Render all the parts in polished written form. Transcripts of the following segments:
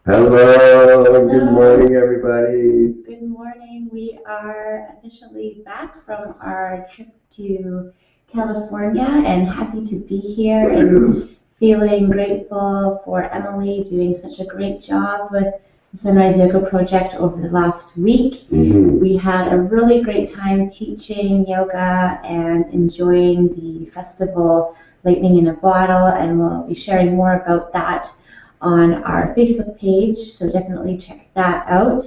Hello, good Hello, morning, everybody. good morning. We are officially back from our trip to California and happy to be here and feeling grateful for Emily doing such a great job with the Sunrise Yoga Project over the last week. We had a really great time teaching yoga and enjoying the festival Lightning in a Bottle, and we'll be sharing more about that on our Facebook page, so definitely check that out.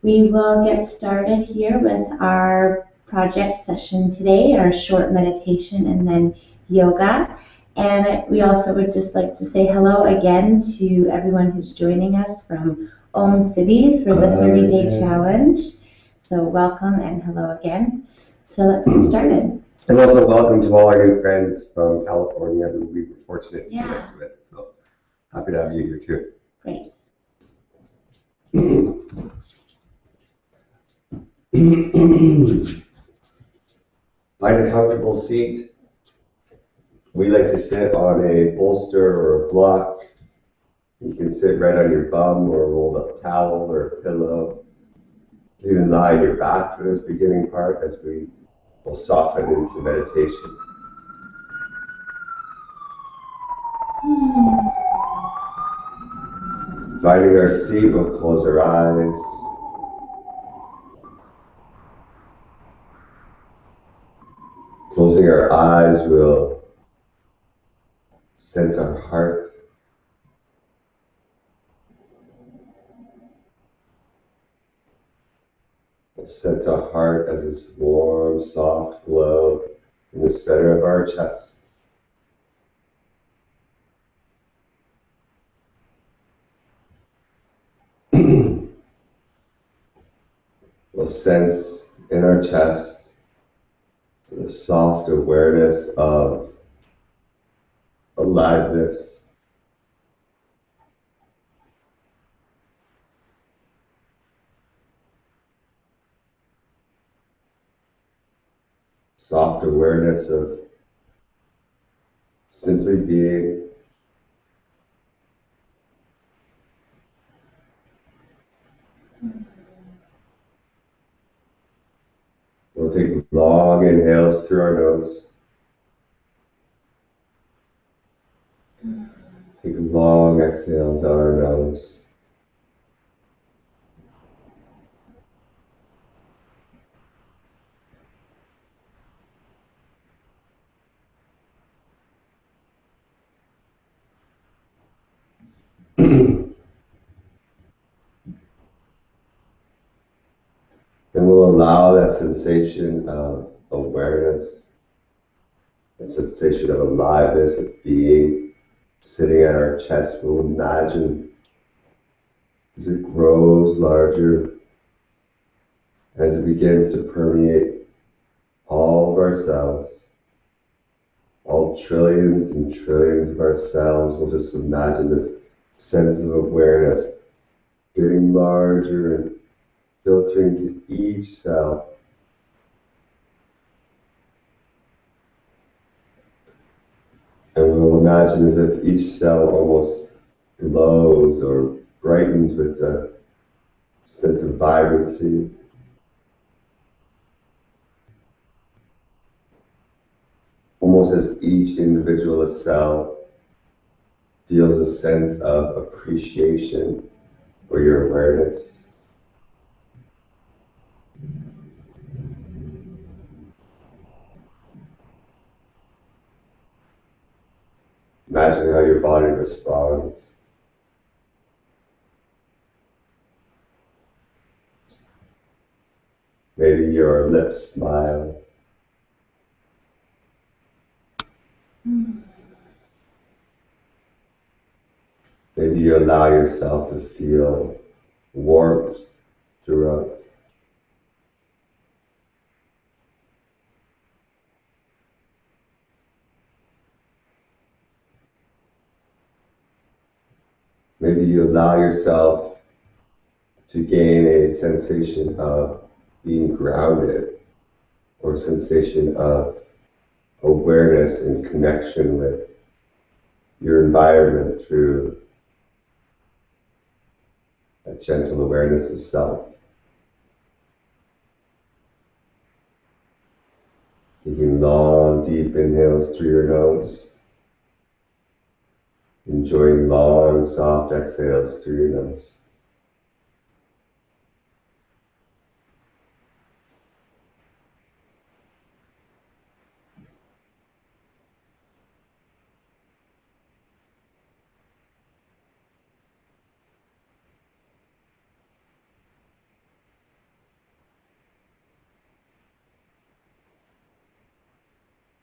We will get started here with our project session today, our short meditation and then yoga. And we also would just like to say hello again to everyone who's joining us from Own Cities for the 30-day challenge. So welcome and hello again. So let's get started. And also welcome to all our new friends from California who we were fortunate to connect with. So happy to have you here too. Great. Find a comfortable seat. We like to sit on a bolster or a block. You can sit right on your bum or a rolled up towel or a pillow. You can even lie on your back for this beginning part as we will soften into meditation. Finding our seat, we'll close our eyes. Closing our eyes, we'll sense our heart. We'll sense our heart as this warm, soft glow in the center of our chest. We'll sense in our chest the soft awareness of aliveness. Soft awareness of simply being. We'll take long inhales through our nose. Take long exhales out our nose. Then we'll allow that sensation of awareness, that sensation of aliveness, of being, sitting at our chest. We'll imagine as it grows larger, as it begins to permeate all of our cells, all trillions and trillions of our cells. We'll just imagine this sense of awareness getting larger and filtering to each cell. And we'll imagine as if each cell almost glows or brightens with a sense of vibrancy. Almost as each individual cell feels a sense of appreciation for your awareness. Imagine how your body responds. Maybe your lips smile. Maybe you allow yourself to feel warmth throughout. Maybe you allow yourself to gain a sensation of being grounded or a sensation of awareness and connection with your environment through gentle awareness of self. Taking long, deep inhales through your nose. Enjoying long, soft exhales through your nose.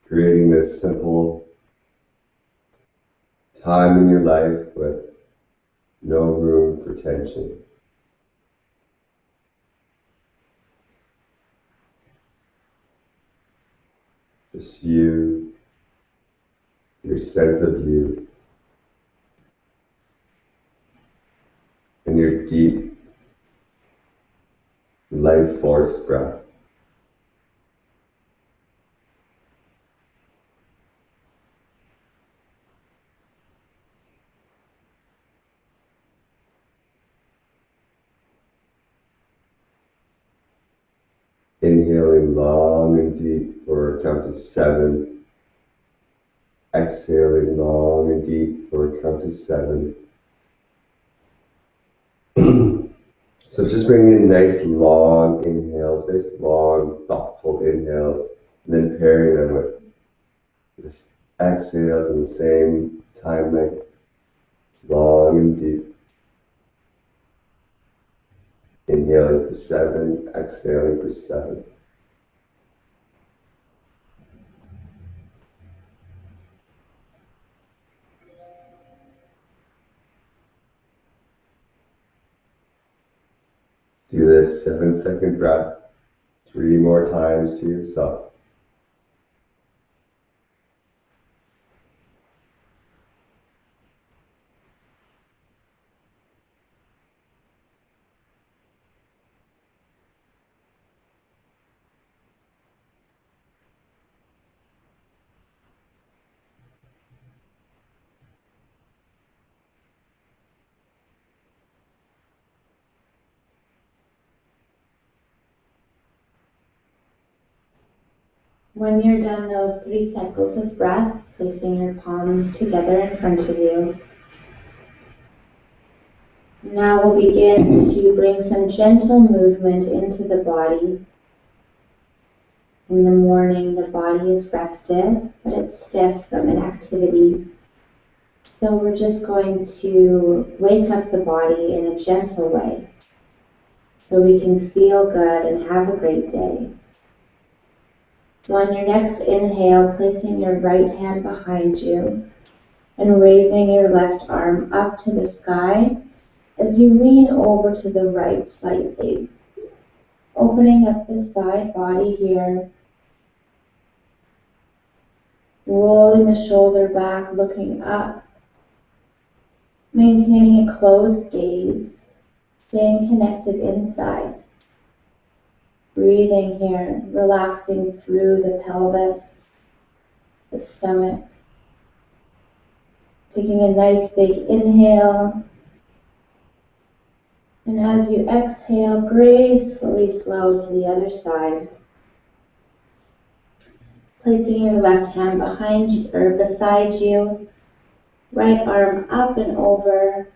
Creating this simple time in your life with no room for tension. Just you, your sense of you, and your deep life force breath. Inhaling long and deep for a count of 7. Exhaling long and deep for a count of 7. So just bringing in nice long inhales, nice long thoughtful inhales, and then pairing them with this exhales in the same time length, long and deep. Inhaling for 7, exhaling for 7. Do this 7-second breath 3 more times to yourself. When you're done those 3 cycles of breath, placing your palms together in front of you. Now we'll begin to bring some gentle movement into the body. In the morning, the body is rested, but it's stiff from inactivity. So we're just going to wake up the body in a gentle way so we can feel good and have a great day. So on your next inhale, placing your right hand behind you and raising your left arm up to the sky as you lean over to the right slightly, opening up the side body here, rolling the shoulder back, looking up, maintaining a closed gaze, staying connected inside. Breathing here, relaxing through the pelvis, the stomach. Taking a nice big inhale. And as you exhale, gracefully flow to the other side. Placing your left hand behind you, or beside you, right arm up and over,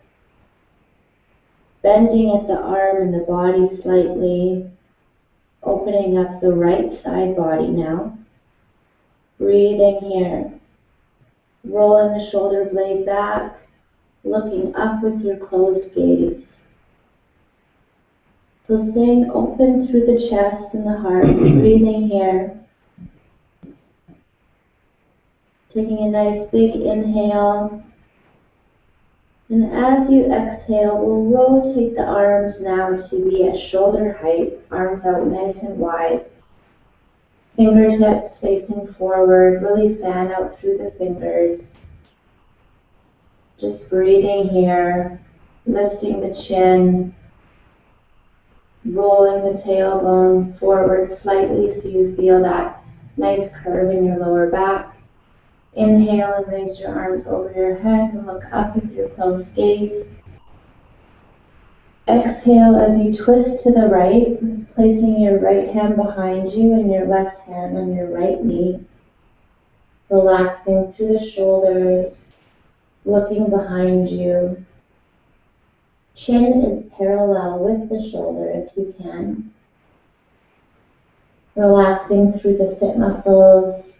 bending at the arm and the body slightly, opening up the right side body now. Breathing here. Rolling the shoulder blade back, looking up with your closed gaze. So staying open through the chest and the heart, breathing here. Taking a nice big inhale. And as you exhale, we'll rotate the arms now to be at shoulder height, arms out nice and wide. Fingertips facing forward, really fan out through the fingers. Just breathing here, lifting the chin, rolling the tailbone forward slightly so you feel that nice curve in your lower back. Inhale and raise your arms over your head and look up with your closed gaze. Exhale as you twist to the right, placing your right hand behind you and your left hand on your right knee. Relaxing through the shoulders, looking behind you. Chin is parallel with the shoulder if you can. Relaxing through the sit muscles,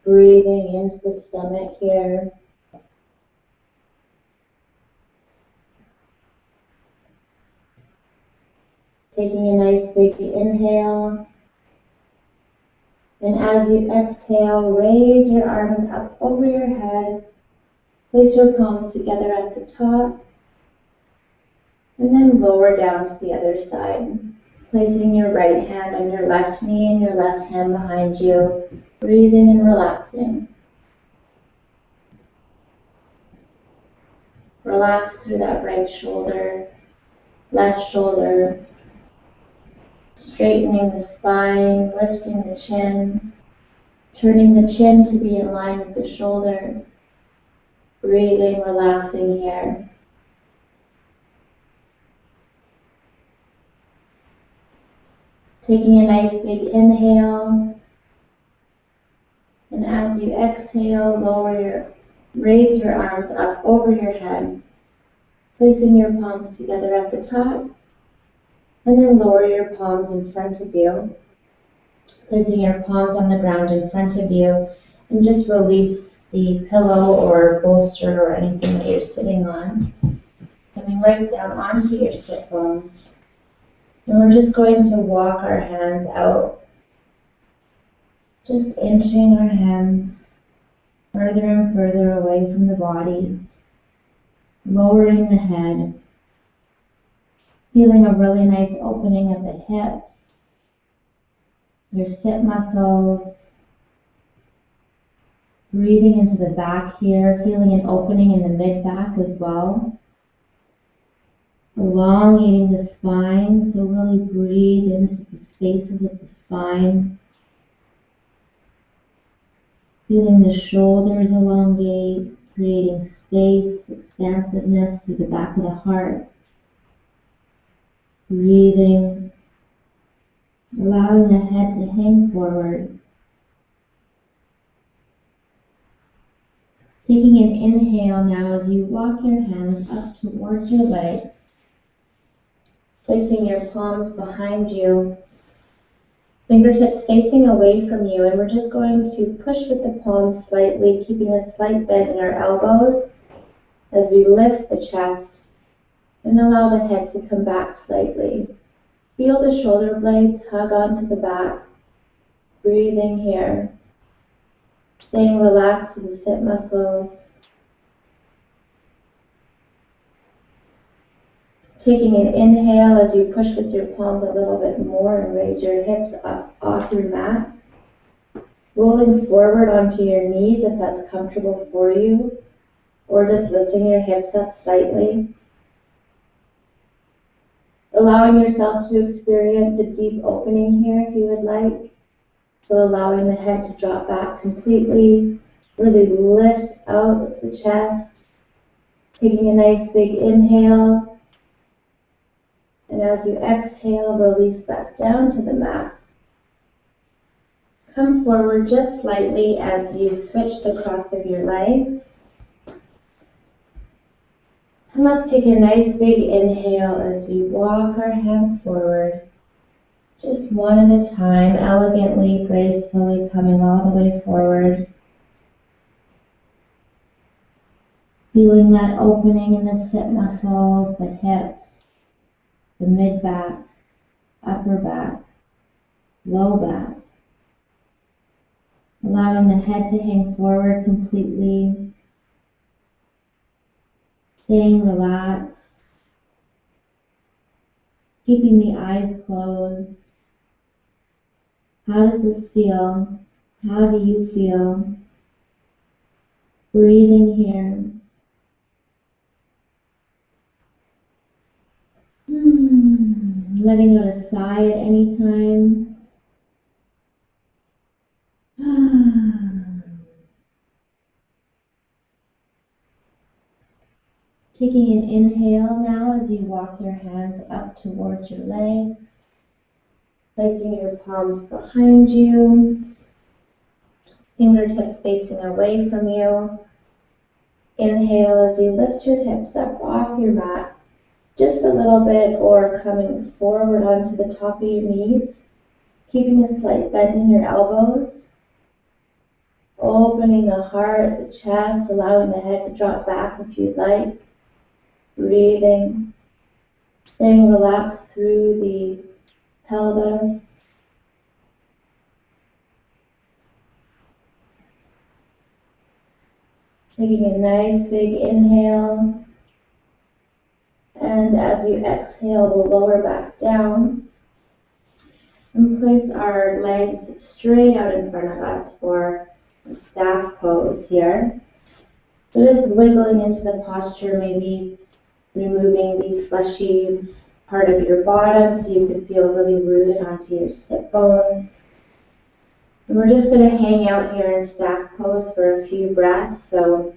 breathing into the stomach here. Taking a nice big inhale. And as you exhale, raise your arms up over your head. Place your palms together at the top. And then lower down to the other side. Placing your right hand on your left knee and your left hand behind you. Breathing and relaxing. Relax through that right shoulder, left shoulder. Straightening the spine, lifting the chin. Turning the chin to be in line with the shoulder. Breathing, relaxing here. Taking a nice big inhale. And as you exhale, raise your arms up over your head. Placing your palms together at the top. And then lower your palms in front of you. Placing your palms on the ground in front of you. And just release the pillow or bolster or anything that you're sitting on. Coming right down onto your sit bones. And we're just going to walk our hands out. Just inching our hands further and further away from the body. Lowering the head. Feeling a really nice opening of the hips. Your sit muscles. Breathing into the back here, feeling an opening in the mid-back as well. Elongating the spine, so really breathe into the spaces of the spine. Feeling the shoulders elongate, creating space, expansiveness through the back of the heart. Breathing, allowing the head to hang forward. Taking an inhale now as you walk your hands up towards your legs. Placing your palms behind you. Fingertips facing away from you, and we're just going to push with the palms slightly, keeping a slight bend in our elbows as we lift the chest and allow the head to come back slightly. Feel the shoulder blades hug onto the back. Breathing here. Staying relaxed to the sit muscles. Taking an inhale as you push with your palms a little bit more and raise your hips up off your mat. Rolling forward onto your knees if that's comfortable for you, or just lifting your hips up slightly. Allowing yourself to experience a deep opening here if you would like. So allowing the head to drop back completely, really lift out of the chest. Taking a nice big inhale. And as you exhale, release back down to the mat. Come forward just slightly as you switch the cross of your legs. And let's take a nice big inhale as we walk our hands forward. Just one at a time, elegantly, gracefully coming all the way forward. Feeling that opening in the sit muscles, the hips, the mid-back, upper back, low back. Allowing the head to hang forward completely. Staying relaxed. Keeping the eyes closed. How does this feel? How do you feel? Breathing here. Letting out a sigh at any time. Taking an inhale now as you walk your hands up towards your legs, placing your palms behind you, fingertips facing away from you. Inhale as you lift your hips up off your mat just a little bit, or coming forward onto the top of your knees, keeping a slight bend in your elbows. Opening the heart, the chest, allowing the head to drop back if you'd like. Breathing, staying relaxed through the pelvis. Taking a nice big inhale. And as you exhale, we'll lower back down and place our legs straight out in front of us for the staff pose here. So just wiggling into the posture, maybe removing the fleshy part of your bottom so you can feel really rooted onto your sit bones. And we're just going to hang out here in staff pose for a few breaths. So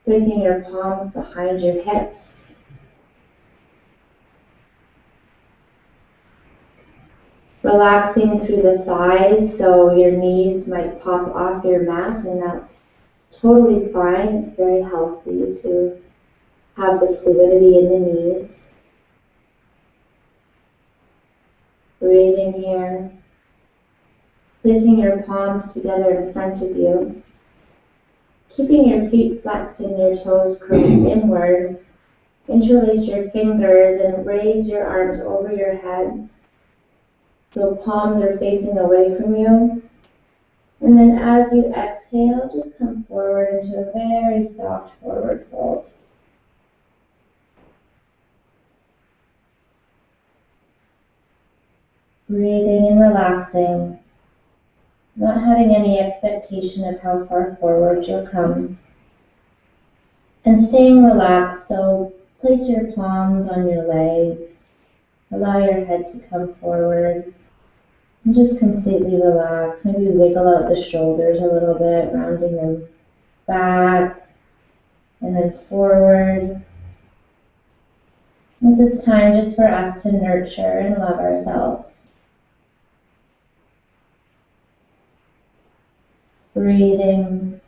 placing your palms behind your hips. Relaxing through the thighs, so your knees might pop off your mat, and that's totally fine. It's very healthy to have the fluidity in the knees. Breathing here. Placing your palms together in front of you. Keeping your feet flexed and your toes curled inward. Interlace your fingers and raise your arms over your head, so palms are facing away from you. And then as you exhale, just come forward into a very soft forward fold. Breathing and relaxing, not having any expectation of how far forward you'll come. And staying relaxed, so place your palms on your legs, allow your head to come forward. And just completely relax. Maybe wiggle out the shoulders a little bit, rounding them back and then forward. This is time just for us to nurture and love ourselves. Breathing.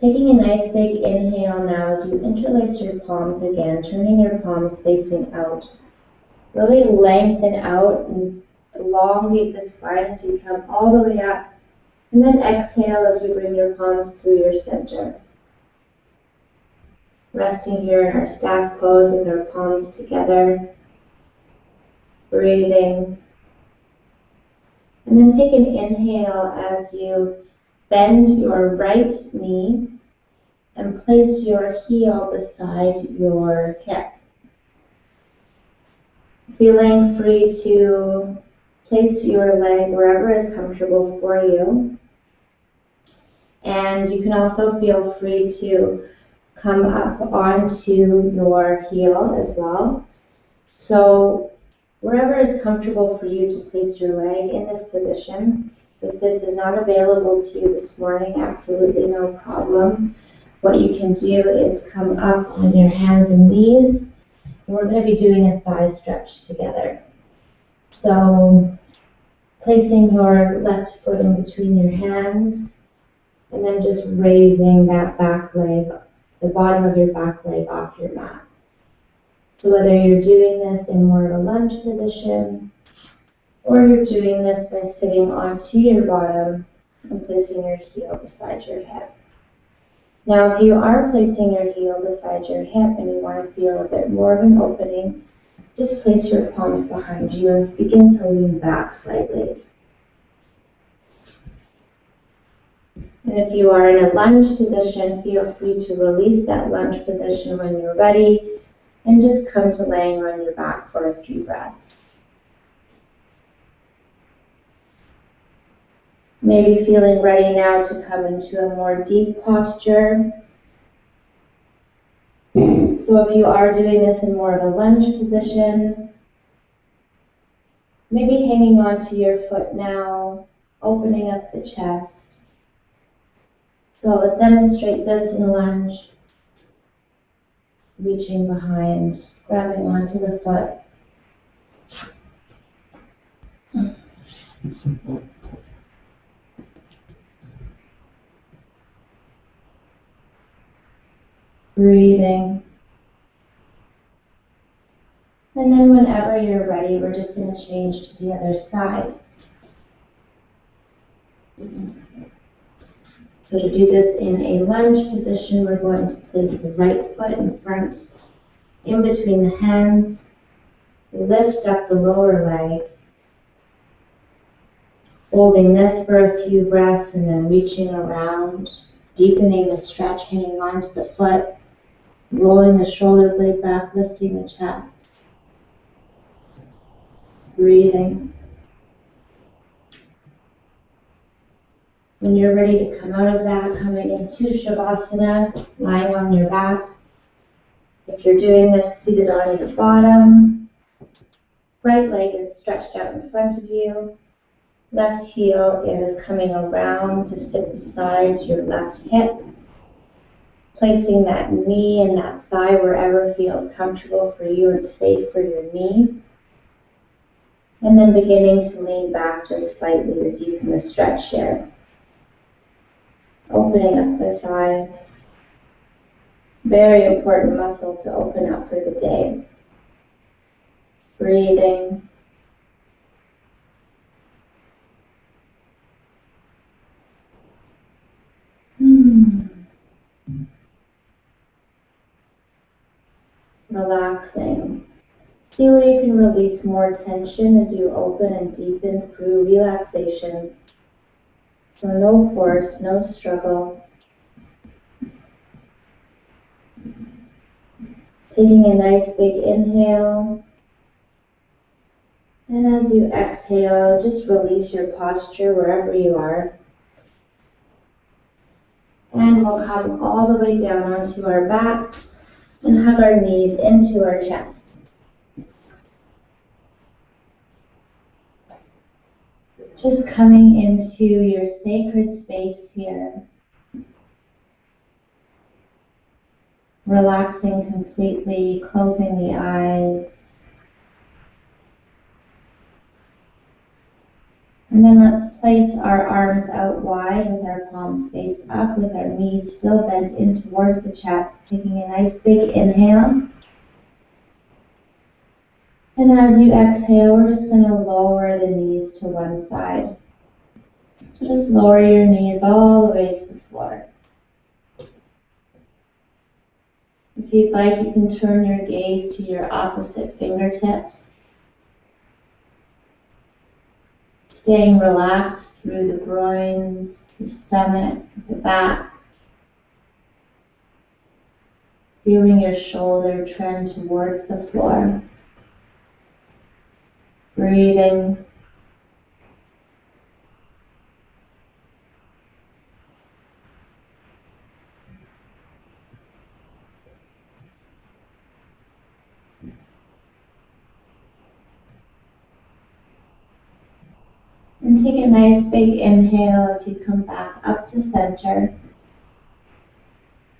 Taking a nice big inhale now as you interlace your palms again, turning your palms facing out. Really lengthen out and elongate the spine as you come all the way up. And then exhale as you bring your palms through your center. Resting here in our staff pose with our palms together. Breathing. And then take an inhale as you bend your right knee and place your heel beside your hip. Feeling free to place your leg wherever is comfortable for you. And you can also feel free to come up onto your heel as well. So wherever is comfortable for you to place your leg in this position. If this is not available to you this morning, absolutely no problem. What you can do is come up on your hands and knees. And we're going to be doing a thigh stretch together. So placing your left foot in between your hands and then just raising that back leg, the bottom of your back leg off your mat. So whether you're doing this in more of a lunge position, or you're doing this by sitting onto your bottom and placing your heel beside your hip. Now, if you are placing your heel beside your hip and you want to feel a bit more of an opening, just place your palms behind you and begin to lean back slightly. And if you are in a lunge position, feel free to release that lunge position when you're ready and just come to laying on your back for a few breaths. Maybe feeling ready now to come into a more deep posture. So if you are doing this in more of a lunge position, maybe hanging onto your foot now, opening up the chest. So I'll demonstrate this in lunge, reaching behind, grabbing onto the foot. Breathing. And then whenever you're ready, we're just going to change to the other side. So to do this in a lunge position, we're going to place the right foot in front, in between the hands, lift up the lower leg, holding this for a few breaths and then reaching around, deepening the stretch, hanging onto the foot, rolling the shoulder blade back, lifting the chest. Breathing. When you're ready to come out of that, coming into Shavasana, lying on your back. If you're doing this seated on the bottom, right leg is stretched out in front of you. Left heel is coming around to sit beside your left hip. Placing that knee and that thigh wherever feels comfortable for you and safe for your knee. And then beginning to lean back just slightly to deepen the stretch here. Opening up the thigh. Very important muscle to open up for the day. Breathing. Relaxing. See where you can release more tension as you open and deepen through relaxation. So no force, no struggle. Taking a nice big inhale. And as you exhale, just release your posture wherever you are. And we'll come all the way down onto our back and hug our knees into our chest. Just coming into your sacred space here. Relaxing completely, closing the eyes. And then let's place our arms out wide with our palms face up, with our knees still bent in towards the chest, taking a nice big inhale. And as you exhale, we're just going to lower the knees to one side. So just lower your knees all the way to the floor. If you'd like, you can turn your gaze to your opposite fingertips. Staying relaxed through the groins, the stomach, the back. Feeling your shoulder trend towards the floor. Breathing. And take a nice big inhale as you come back up to center.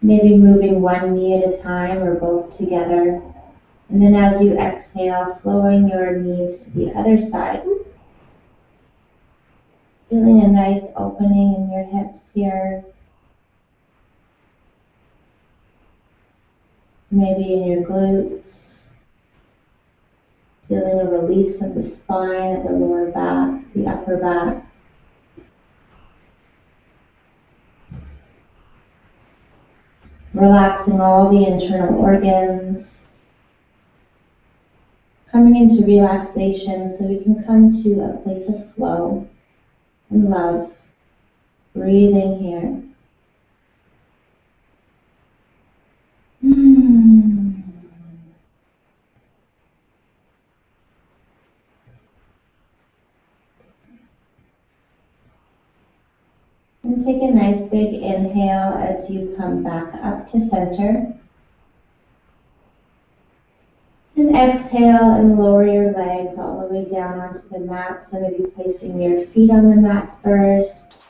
Maybe moving one knee at a time or both together. And then as you exhale, flowing your knees to the other side. Feeling a nice opening in your hips here. Maybe in your glutes. Feeling a release of the spine, of the lower back, the upper back. Relaxing all the internal organs. Coming into relaxation so we can come to a place of flow and love. Breathing here. And take a nice big inhale as you come back up to center. And exhale and lower your legs all the way down onto the mat. So maybe placing your feet on the mat first.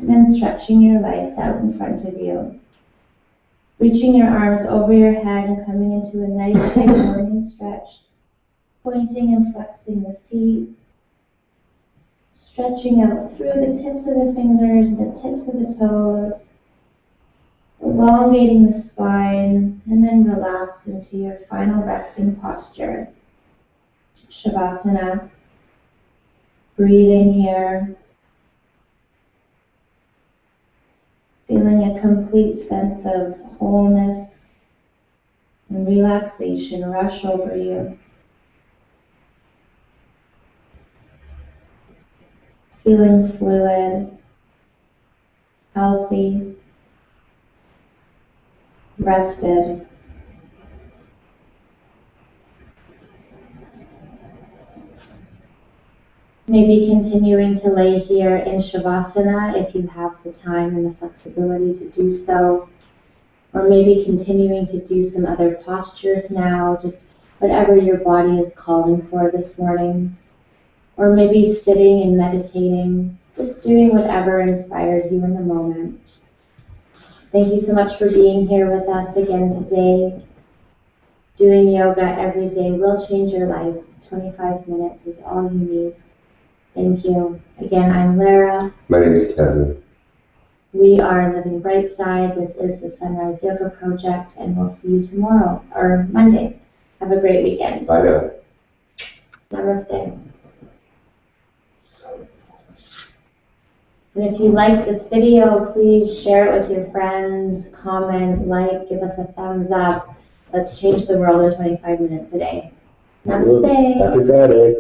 And then stretching your legs out in front of you. Reaching your arms over your head and coming into a nice big morning stretch. Pointing and flexing the feet. Stretching out through the tips of the fingers and the tips of the toes. Elongating the spine, and then relax into your final resting posture. Shavasana. Breathing here. Feeling a complete sense of wholeness and relaxation rush over you. Feeling fluid, healthy, rested. Maybe continuing to lay here in Shavasana if you have the time and the flexibility to do so. Or maybe continuing to do some other postures now, just whatever your body is calling for this morning. Or maybe sitting and meditating, just doing whatever inspires you in the moment. Thank you so much for being here with us again today. Doing yoga every day will change your life. 25 minutes is all you need. Thank you. Again, I'm Lara. My name is Kevin. We are Living Brightside. This is the Sunrise Yoga Project, and we'll see you tomorrow, or Monday. Have a great weekend. Bye now. Namaste. And if you liked this video, please share it with your friends, comment, like, give us a thumbs up. Let's change the world in 25 minutes a day. Namaste. Happy Friday.